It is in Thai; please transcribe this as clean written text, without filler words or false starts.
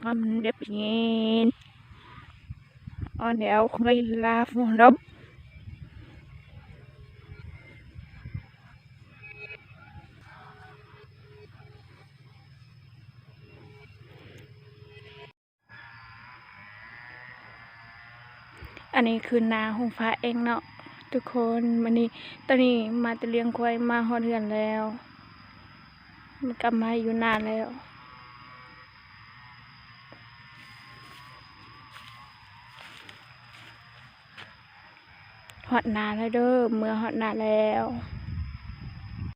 Con đẹp nhìn con đéo không gây la phun đốcอันนี้คือนาของฟ้าเองเนาะทุกคนมันนี่ตอนนี้มาจะเลี้ยงควายมาฮอดเดือนแล้วมันกลับมาอยู่นานแล้วฮอดนาแล้วเด้อเมื่อฮอดนาแล้ว